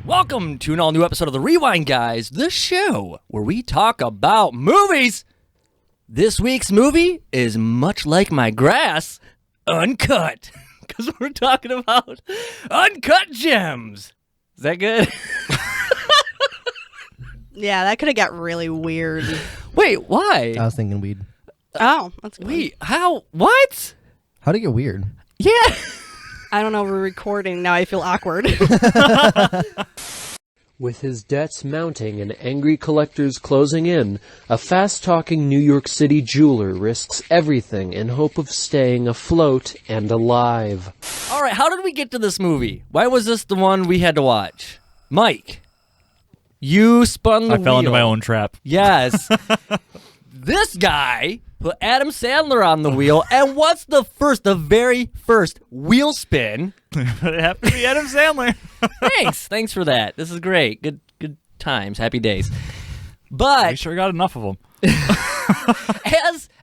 Welcome to an all-new episode of The Rewind Guys, the show where we talk about movies. This week's movie is much like my grass, uncut, because we're talking about uncut gems. Is that good? Yeah, that could have got really weird. Wait, why? I was thinking weed. Oh, that's good. Wait, how? What? How'd it get weird? Yeah. I don't know, we're recording. Now I feel awkward. With his debts mounting and angry collectors closing in, a fast-talking New York City jeweler risks everything in hope of staying afloat and alive. All right, how did we get to this movie? Why was this the one we had to watch? Mike, you spun the wheel. I fell into my own trap. Yes. This guy put Adam Sandler on the wheel, and what's the very first wheel spin? It happened to be Adam Sandler. Thanks for that. This is great. Good times, happy days. But We sure got enough of them.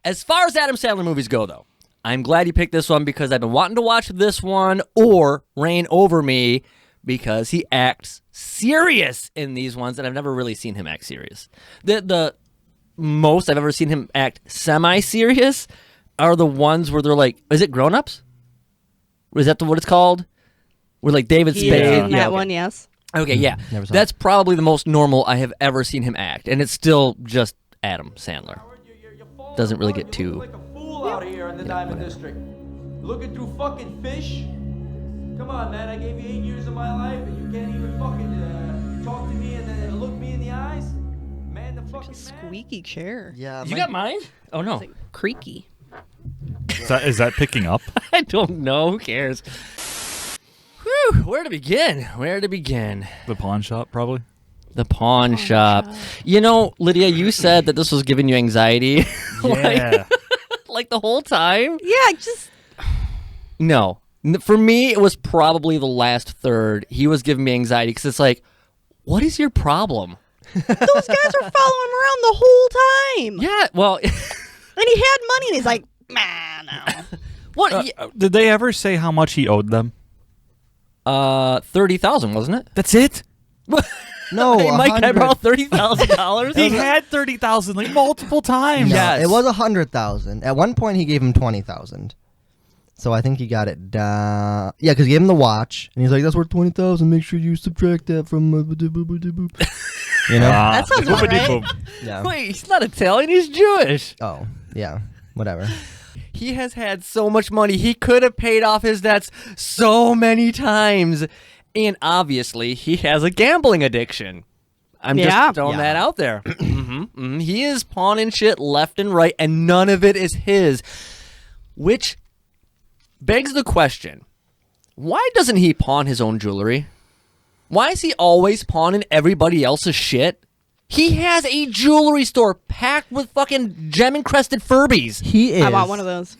as far as Adam Sandler movies go, though, I'm glad you picked this one because I've been wanting to watch this one or Reign Over Me because he acts serious in these ones, and I've never really seen him act serious. The most I've ever seen him act semi-serious are the ones where they're like, is it Grown Ups? Is that what it's called? Where like David He Spade. is in that one, yes. Okay, yeah. Never saw That's probably the most normal I have ever seen him act, and it's still just Adam Sandler. Doesn't really get too. Like a fool out here in the Diamond District. Looking through fucking fish. Come on, man. I gave you 8 years of my life, and you can't even fucking talk to me and then look me in the eyes. Man, the fucking man. Squeaky chair. Yeah. You got mine? Oh no, It's like creaky. Is that picking up? I don't know. Who cares? Whew, where to begin? The pawn shop, probably. The pawn shop. You know, Lydia, you said that this was giving you anxiety. Yeah. like the whole time. Yeah, just No. For me, it was probably the last third. He was giving me anxiety because it's like, what is your problem? those guys are following him around the whole time. Yeah, well, And he had money, and he's like, man, no. what? Did they ever say how much he owed them? 30,000, wasn't it? That's it? No, Hey, Mike, can I 100. borrow $30,000? He had 30,000 like multiple times. No, Yes. it was 100,000. At one point, he gave him 20,000. So I think he got it down. Yeah, because he gave him the watch, and he's like, "That's worth 20,000. Make sure you subtract that from." You know? That sounds about right. Boom. Yeah. Wait, he's not Italian, he's Jewish. Oh, yeah. Whatever. He has had so much money. He could have paid off his debts so many times. And obviously, he has a gambling addiction. I'm Yeah. just throwing that out there. He is pawning shit left and right, and none of it is his. Which begs the question, why doesn't he pawn his own jewelry? Why is he always pawning everybody else's shit? He has a jewelry store packed with fucking gem-encrusted Furbies He is. I want one of those.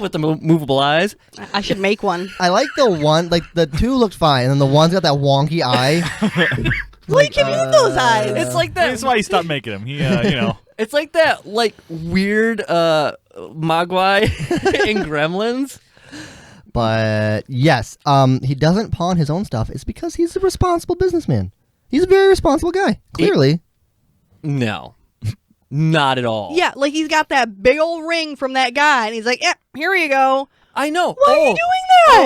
with the movable eyes. I should make one. I like the one. Like the two looked fine, and then the one's got that wonky eye. Well, you can use those eyes. It's like that. That's why he stopped making them. He, you know. It's like that, like weird Mogwai in Gremlins. But yes, he doesn't pawn his own stuff. It's because he's a responsible businessman. He's a very responsible guy. Clearly. No, not at all. Yeah, like he's got that big old ring from that guy, and he's like, "Yeah, here you go." I know. Why are you doing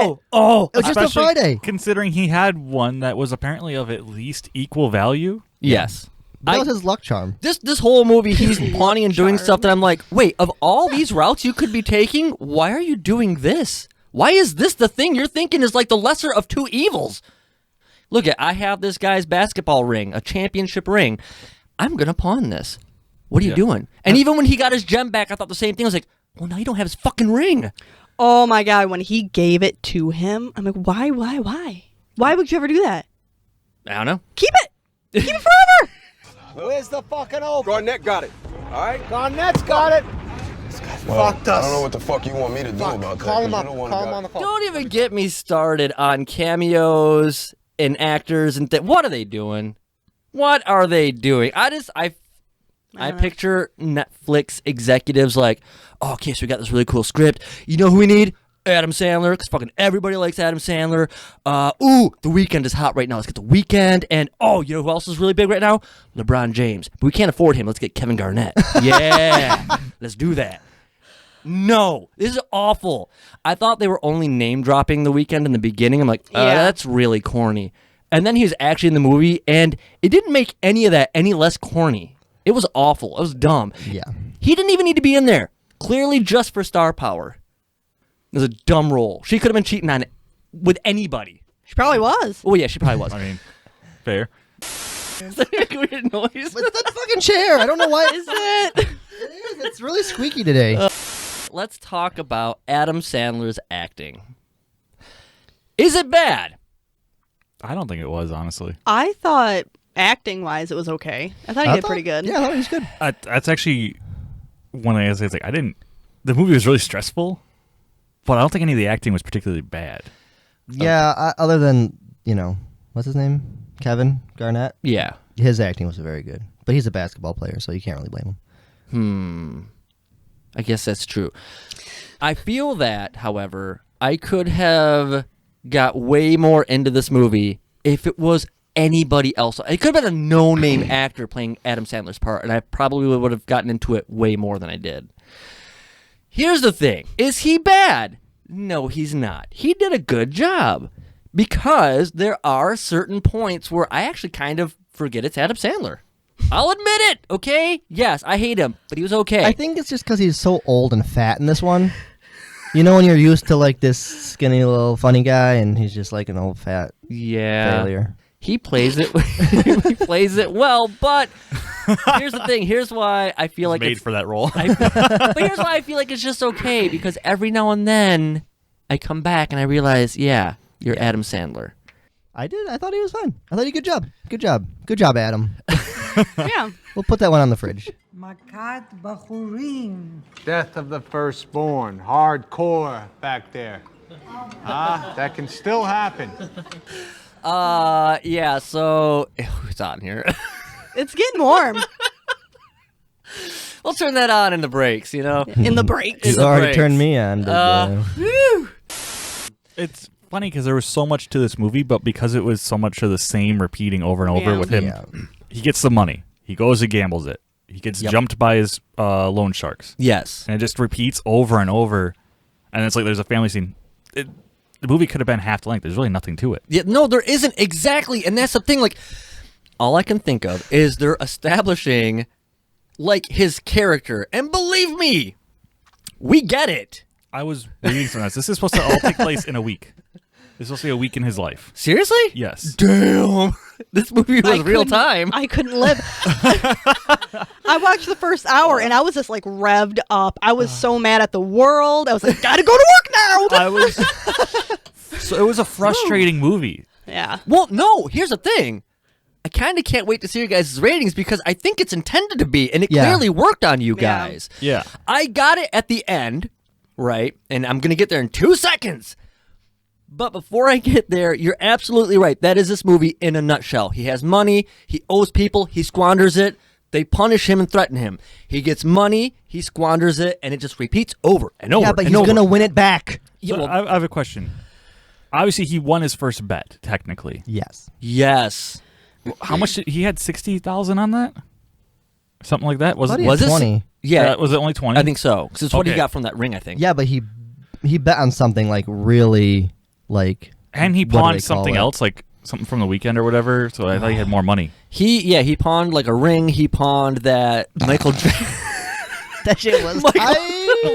that? Oh, It was just a Especially Friday. Considering he had one that was apparently of at least equal value. yes. That was his luck charm. This whole movie, he's pawning and doing charm. stuff that I'm like, wait, of all these routes you could be taking, why are you doing this? Why is this the thing you're thinking is like the lesser of two evils? Look, I have this guy's basketball ring, a championship ring. I'm going to pawn this. What are you doing? And even when he got his gem back, I thought the same thing. I was like, well, now you don't have his fucking ring. Oh my god, when he gave it to him, I'm like, why? Why would you ever do that? I don't know. Keep it! Keep it forever! Where's the fucking open? Garnett got it. All right? Garnett's got it. Fucked us. I don't know what the fuck you want me to do about that. Call him 'cause up. you don't wanna Call him go- on the phone. Don't even get me started on cameos and actors and what are they doing? What are they doing? I picture Netflix executives like, oh, okay, so we got this really cool script. You know who we need? Adam Sandler, because fucking everybody likes Adam Sandler. Ooh, The Weeknd is hot right now. Let's get The Weeknd. And, oh, you know who else is really big right now? LeBron James. But we can't afford him. Let's get Kevin Garnett. Yeah, let's do that. No, this is awful. I thought they were only name-dropping The Weeknd in the beginning. I'm like, that's really corny. And then he was actually in the movie, and it didn't make any of that any less corny. It was awful. It was dumb. Yeah. He didn't even need to be in there. Clearly just for star power. It was a dumb role. She could have been cheating on it with anybody. She probably was. Oh, yeah, she probably was. I mean, fair. Is that a weird noise? It's that fucking chair. I don't know why. Is it? It is. It's really squeaky today. Let's talk about Adam Sandler's acting. Is it bad? I don't think it was, honestly. I thought acting-wise it was okay. I thought he did pretty good. Yeah, I thought he was good. That's actually one of the things. Like, the movie was really stressful, but I don't think any of the acting was particularly bad. Yeah, other than, what's his name? Kevin Garnett? Yeah. His acting was very good. But he's a basketball player, so you can't really blame him. I guess that's true. I feel that, however, I could have got way more into this movie if it was anybody else. It could have been a no-name actor playing Adam Sandler's part, and I probably would have gotten into it way more than I did. Here's the thing. Is he bad? No, he's not. He did a good job because there are certain points where I actually kind of forget it's Adam Sandler. I'll admit it, okay? Yes, I hate him, but he was okay. I think it's just because he's so old and fat in this one. You know when you're used to like this skinny little funny guy, and he's just like an old fat failure. He plays it. He plays it well, but here's the thing. Here's why I feel like made it's for that role. but here's why I feel like it's just okay, because every now and then I come back and I realize, you're Adam Sandler. I did. I thought he was fine. I thought he did a good job. Good job. Good job, Adam. Yeah. We'll put that one on the fridge. Death of the firstborn. Hardcore back there. That can still happen. Yeah, so it's on here. It's getting warm. We'll turn that on in the breaks, In the breaks. You already turned me on. It's funny because there was so much to this movie, but because it was so much of the same repeating over and over with him, he gets the money. He goes and gambles it. He gets jumped by his loan sharks. Yes. And it just repeats over and over. And it's like there's a family scene. The movie could have been half the length. There's really nothing to it. Yeah, no, there isn't exactly. And that's the thing. Like, all I can think of is they're establishing, like, his character. And believe me, we get it. I was reading some of this. This is supposed to all take place in a week. It's supposed to be a week in his life. Seriously? Yes. Damn. This movie was real time. I couldn't live. I watched the first hour and I was just like revved up. I was so mad at the world. I was like, gotta go to work now. So it was a frustrating movie. Yeah. Well, no, here's the thing. I kind of can't wait to see your guys' ratings because I think it's intended to be, and it clearly worked on you guys. Yeah. I got it at the end, right? And I'm going to get there in 2 seconds. But before I get there, you're absolutely right. That is this movie in a nutshell. He has money. He owes people. He squanders it. They punish him and threaten him. He gets money. He squanders it. And it just repeats over and over. Yeah, but he's going to win it back. So I have a question. Obviously, he won his first bet, technically. Yes. Yes. How much he had 60,000 on that? Something like that? Was it 20? Yeah. Was it only 20? I think so. Because it's what he got from that ring, I think. Yeah, but he bet on something like really like. And he pawned something else, like something from the weekend or whatever. So I thought he had more money. He pawned like a ring. He pawned that Michael That shit was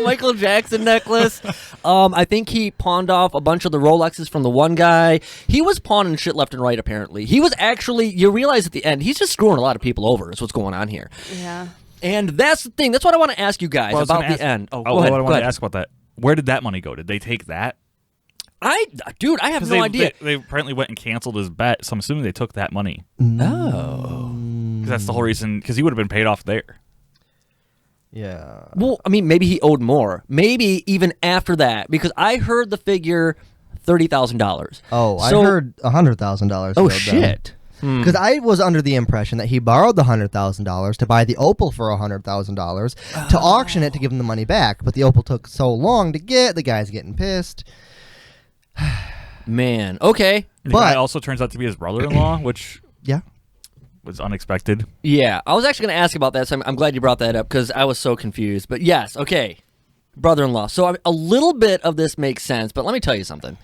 Michael Jackson necklace. I think he pawned off a bunch of the Rolexes from the one guy. He was pawning shit left and right, apparently. He was actually, you realize at the end, he's just screwing a lot of people over is what's going on here. Yeah. And that's the thing. That's what I want to ask you guys about the end. Oh, go ahead. I wanted to ask about that. Where did that money go? Did they take that? I have no idea. They apparently went and canceled his bet, so I'm assuming they took that money. No. Because that's the whole reason, because he would have been paid off there. Yeah. Well, I mean, maybe he owed more. Maybe even after that, because I heard the figure $30,000. Oh, I heard $100,000. Oh, shit. Because I was under the impression that he borrowed the $100,000 to buy the Opal for $100,000 to auction it to give him the money back. But the Opal took so long to get. The guy's getting pissed. Man, okay. The guy also turns out to be his brother-in-law, which was unexpected. Yeah, I was actually going to ask about that, so I'm glad you brought that up because I was so confused. But yes, okay, brother-in-law. So a little bit of this makes sense, but let me tell you something.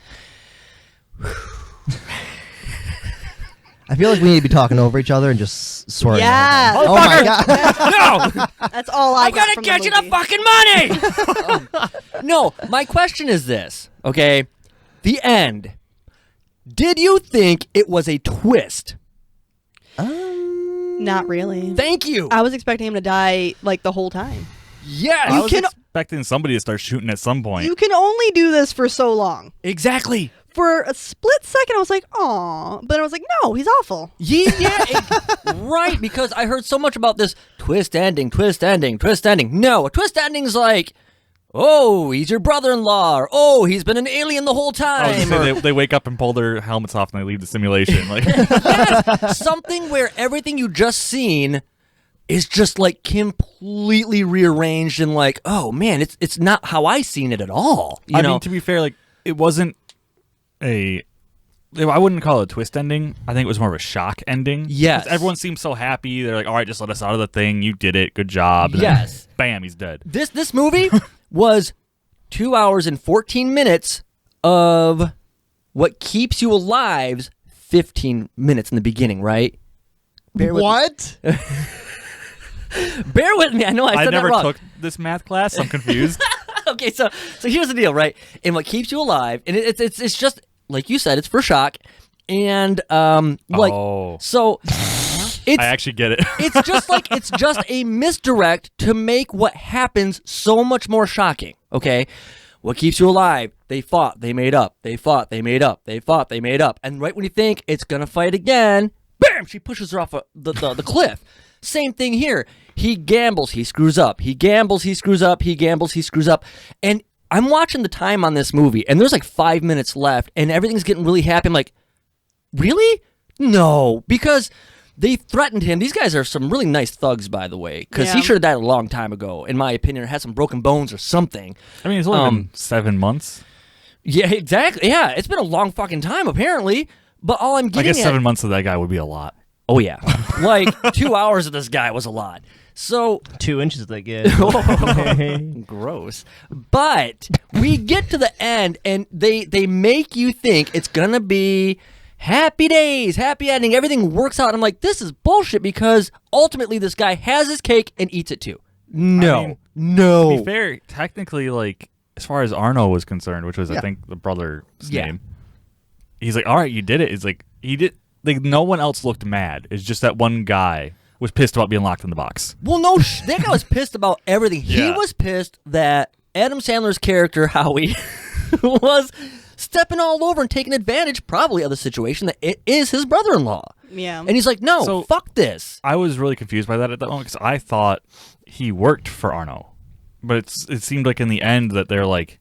I feel like we need to be talking over each other and just swearing. Yeah. Oh my God. No! That's all I got from get the you movie. the fucking money! No, my question is this, okay? The end. Did you think it was a twist? Not really. Thank you. I was expecting him to die like the whole time. Yes. I was expecting somebody to start shooting at some point. You can only do this for so long. Exactly. For a split second, I was like, "Aw," but I was like, "No, he's awful." Right, because I heard so much about this twist ending, twist ending, twist ending. No, a twist ending's like, oh, he's your brother-in-law, or oh, he's been an alien the whole I was time. gonna say, they wake up and pull their helmets off and they leave the simulation. Like, Yes, something where everything you just seen is just like completely rearranged and like, oh man, it's not how I seen it at all. You I know? mean, to be fair, like it wasn't I wouldn't call it a twist ending. I think it was more of a shock ending. Yes. 'Cause everyone seemed so happy. They're like, all right, just let us out of the thing. You did it. Good job. And Yes. then, bam, he's dead. This movie was 2 hours and 14 minutes of what keeps you alive's 15 minutes in the beginning, right? What? Bear with me. I know I said never that wrong. took this math class. I'm confused. Okay, so here's the deal, right? And what keeps you alive, and it's just like you said, it's for shock, and so it's I actually get it. it's just a misdirect to make what happens so much more shocking. Okay, what keeps you alive? They fought, they made up, they fought, they made up, they fought, they made up, and right when you think it's gonna fight again, bam! She pushes her off the cliff. Same thing here. He gambles, he screws up. He gambles, he screws up. He gambles, he screws up. And I'm watching the time on this movie, and there's like 5 minutes left, and everything's getting really happy. I'm like, really? No, because they threatened him. These guys are some really nice thugs, by the way, because he should have died a long time ago, in my opinion, or had some broken bones or something. I mean, it's only been 7 months. Yeah, exactly. Yeah, it's been a long fucking time, apparently. But all I'm getting I guess 7 months of that guy would be a lot. Oh, yeah. Like 2 hours of this guy was a lot. So 2 inches they get. gross. But we get to the end, and they make you think it's going to be happy days, happy ending. Everything works out. I'm like, this is bullshit because ultimately this guy has his cake and eats it too. No. I mean, no. To be fair, technically, like, as far as Arno was concerned, which was, I think, the brother's name, he's like, all right, you did it. It's like, he did. Like, no one else looked mad. It's just that one guy was pissed about being locked in the box. Well, no, that guy was pissed about everything. He Yeah. was pissed that Adam Sandler's character, Howie, was stepping all over and taking advantage, probably, of the situation that it is his brother-in-law. Yeah. And he's like, no, So- fuck this. I was really confused by that at that moment because I thought he worked for Arno. But it seemed like in the end that they're like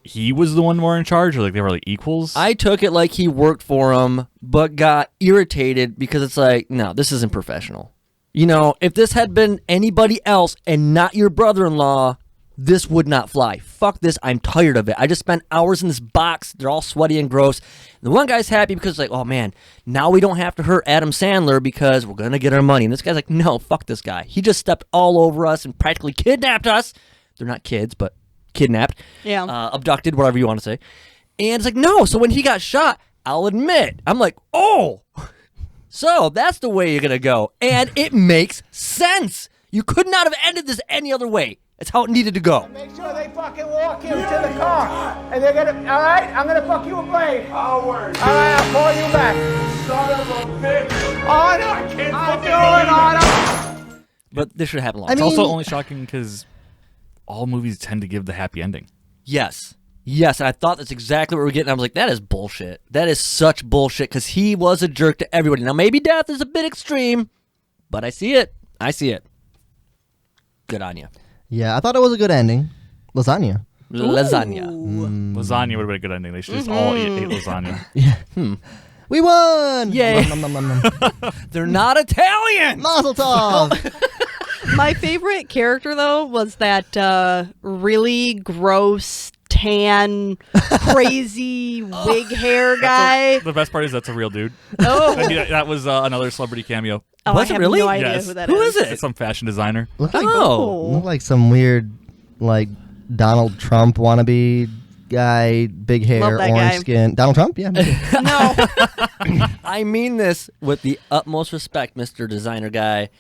he was the one more in charge, or like they were like equals. I took it like he worked for him, but got irritated because it's like, no, this isn't professional. You know, if this had been anybody else and not your brother-in-law, this would not fly. Fuck this. I'm tired of it. I just spent hours in this box. They're all sweaty and gross. The one guy's happy because it's like, oh man, now we don't have to hurt Adam Sandler because we're going to get our money. And this guy's like, no, fuck this guy. He just stepped all over us and practically kidnapped us. They're not kids, but kidnapped. Yeah. Abducted, whatever you want to say. And it's like, no. So when he got shot, I'll admit, I'm like, oh, so that's the way you're going to go. And it makes sense. You could not have ended this any other way. It's how it needed to go. Make sure they fucking walk him to the car. And they're gonna, all right? I'm gonna fuck you a blade. I'll work. All right, I'll call you back. Son of a bitch. Arno, I can't I'm fucking doing Arno. But this should happen long. It's also only shocking because all movies tend to give the happy ending. Yes. Yes, and I thought that's exactly what we're getting. I was like, that is bullshit. That is such bullshit because he was a jerk to everybody. Now, maybe death is a bit extreme, but I see it. I see it. Good on you. Yeah, I thought it was a good ending. Lasagna. Lasagna. Lasagna would have been a good ending. They should just all eat lasagna. We won! Yay. Nom, nom, nom, nom, nom. They're not Italian. Mazel tov! My favorite character, though, was that really gross, tan, crazy wig hair guy. The best part is that's a real dude. Oh. That was another celebrity cameo. Oh, Was I it have really? no idea Yes. who that Who is it? It's some fashion designer. Looked like, Oh. looked like some weird, like, Donald Trump wannabe guy, big hair, Love that orange guy. skin. Donald Trump? Yeah. me too. No. I mean this with the utmost respect, Mr. Designer Guy.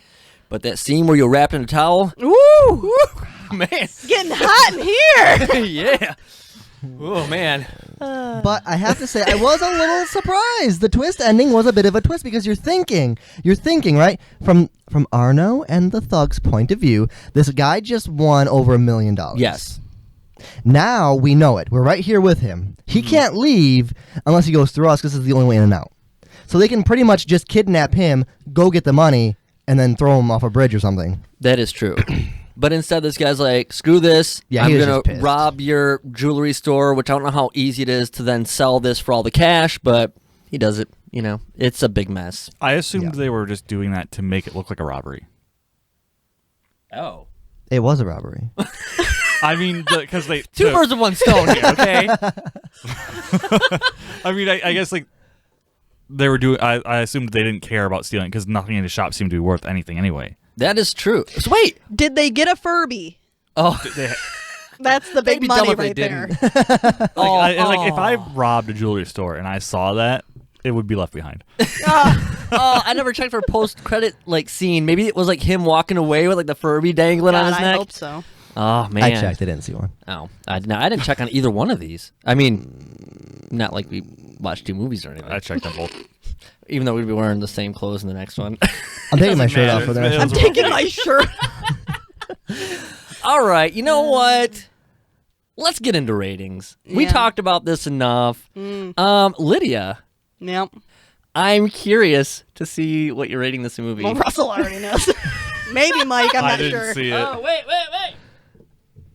But that scene where you're wrapped in a towel, Woo! man, It's getting hot in here. yeah. Oh man. But I have to say, I was a little surprised. The twist ending was a bit of a twist because you're thinking, right? From Arno and the Thug's point of view, this guy just won over $1 million. Yes. Now we know it. We're right here with him. He can't leave unless he goes through us because this is the only way in and out. So they can pretty much just kidnap him, go get the money, and then throw him off a bridge or something. That is true. But instead, this guy's like, screw this. Yeah, I'm he was going just to pissed. rob your jewelry store, which I don't know how easy it is to then sell this for all the cash, but he does it. You know, it's a big mess. I assumed Yeah. they were just doing that to make it look like a robbery. Oh. It was a robbery. I mean, because they Two birds with one stone here, okay? I mean, I guess like they were doing. I assumed they didn't care about stealing because nothing in the shop seemed to be worth anything anyway. That is true. So wait. Did they get a Furby? Oh. That's the They'd big be dumb money if they right there. didn't. If I robbed a jewelry store and I saw that, it would be left behind. Oh, I never checked for post-credit like scene. Maybe it was like him walking away with like the Furby dangling on God, his I neck. hope so. Oh man. I checked. I didn't see one. Oh, I didn't check on either one of these. I mean, not like we watched two movies or anything. I checked them both. Even though we'd be wearing the same clothes in the next one. I'm taking my shirt matter. off for the It's- next I'm one. taking my shirt. All right, you know what? Let's get into ratings. We Yeah. talked about this enough. Lydia, Yep. I'm curious to see what you're rating this movie. Well, Russell already knows. Maybe Mike. I'm I not didn't sure. see it. Oh, wait.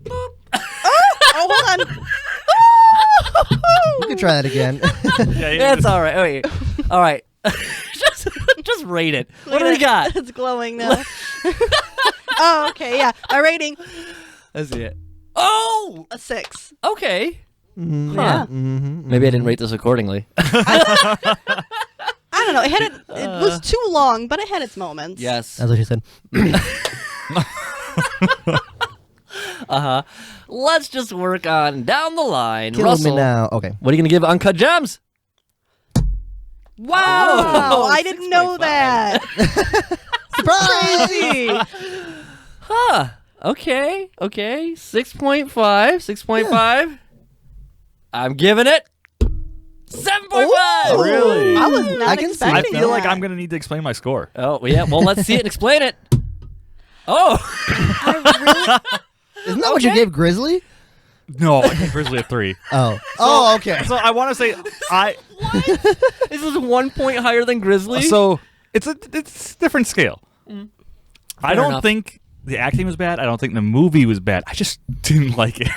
Oh, hold on. We could try that again. Yeah, It's all right. Wait. All right. just rate it. What do we got? It's glowing now. Oh, okay. Yeah. My rating, Let's see it. Oh, a 6. okay. Yeah. Maybe I didn't rate this accordingly. I don't know. It was too long, but it had its moments. Yes. That's what she said. Let's just work on down the line. Kill Russell, me now. Okay. what are you going to give Uncut Gems? Wow. Oh, I didn't know that. Crazy. Huh. Okay. 6.5. 6.5. I'm giving it 7.5. Really? I was not I can see I expecting feel like that. I'm gonna need to explain my score. Oh, yeah. Well, let's see it and explain it. Oh. Isn't that what you gave Grizzly? No, I think Grizzly at 3. Oh. Oh, okay. So I want to say This is 1 point higher than Grizzly. So it's a different scale. I don't enough. think the acting was bad. I don't think the movie was bad. I just didn't like it.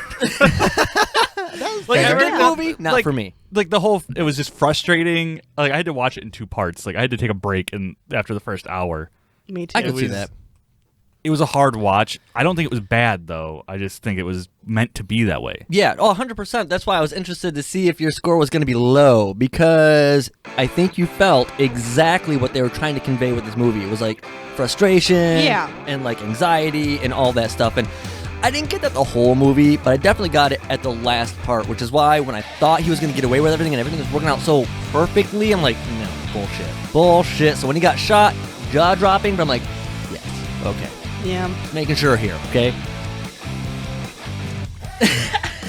Like Fair. I read the Movie? Not for me. Like the whole, it was just frustrating. Like I had to watch it in 2 parts. Like I had to take a break after the first hour. Me too. I can see was- that. It was a hard watch. I don't think it was bad though. I just think it was meant to be that way. Yeah, 100%. That's why I was interested to see if your score was going to be low, because I think you felt exactly what they were trying to convey with this movie. It was like frustration and like anxiety and all that stuff. And I didn't get that the whole movie, but I definitely got it at the last part, which is why when I thought he was going to get away with everything and everything was working out so perfectly, I'm like, no, bullshit. So when he got shot, jaw-dropping, but I'm like, yes, okay. Yeah. Making sure here, okay?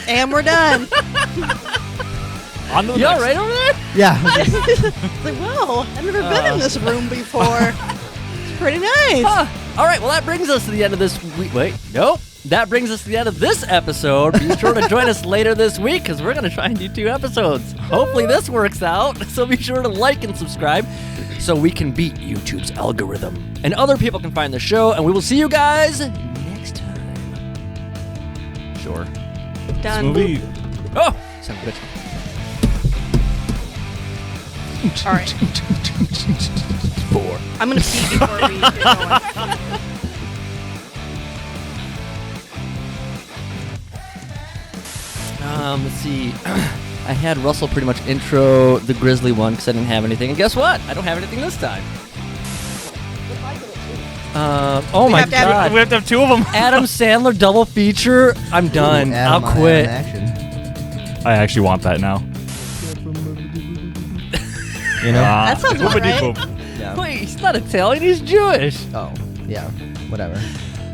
And we're done. On to the You all next. right over there? Yeah. It's like, wow, I've never been in this room before. It's pretty nice. All right, well, that brings us to the end of this week. Wait, nope. That brings us to the end of this episode. Be sure to join us later this week because we're going to try and do 2 episodes. Hopefully this works out. So be sure to like and subscribe so we can beat YouTube's algorithm. And other people can find the show. And we will see you guys next time. Sure. Done. Movie. Oh, son of a bitch. All right. 4. I'm gonna pee before we get going. Let's see. I had Russell pretty much intro the Grizzly one because I didn't have anything. And guess what? I don't have anything this time. Oh my God. We have to have 2 of them. Adam Sandler double feature. I'm done. Ooh, Adam, I'll quit. Action. I actually want that now. You know? That sounds about right. Yeah. Wait, he's not Italian. He's Jewish. Oh, yeah. Whatever.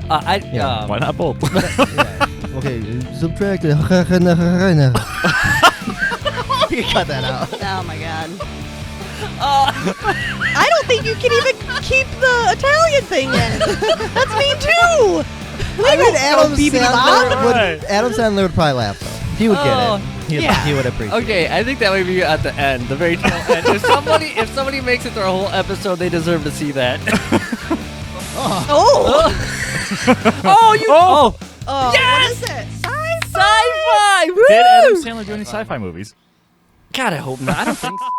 Yeah. Why not both? Yeah. Okay, subtract it. You cut that out. Oh my God. I don't think you can even keep the Italian thing in. That's me too. I mean, Right. Adam Sandler would probably laugh though. He would get it. He would appreciate it. Okay, I think that would be at the end, the very tail end. If somebody makes it through a whole episode, they deserve to see that. Oh. Yes! What is it? Sci-fi. Woo! Did Adam Sandler do any sci-fi movies? God, I hope not. I don't think so.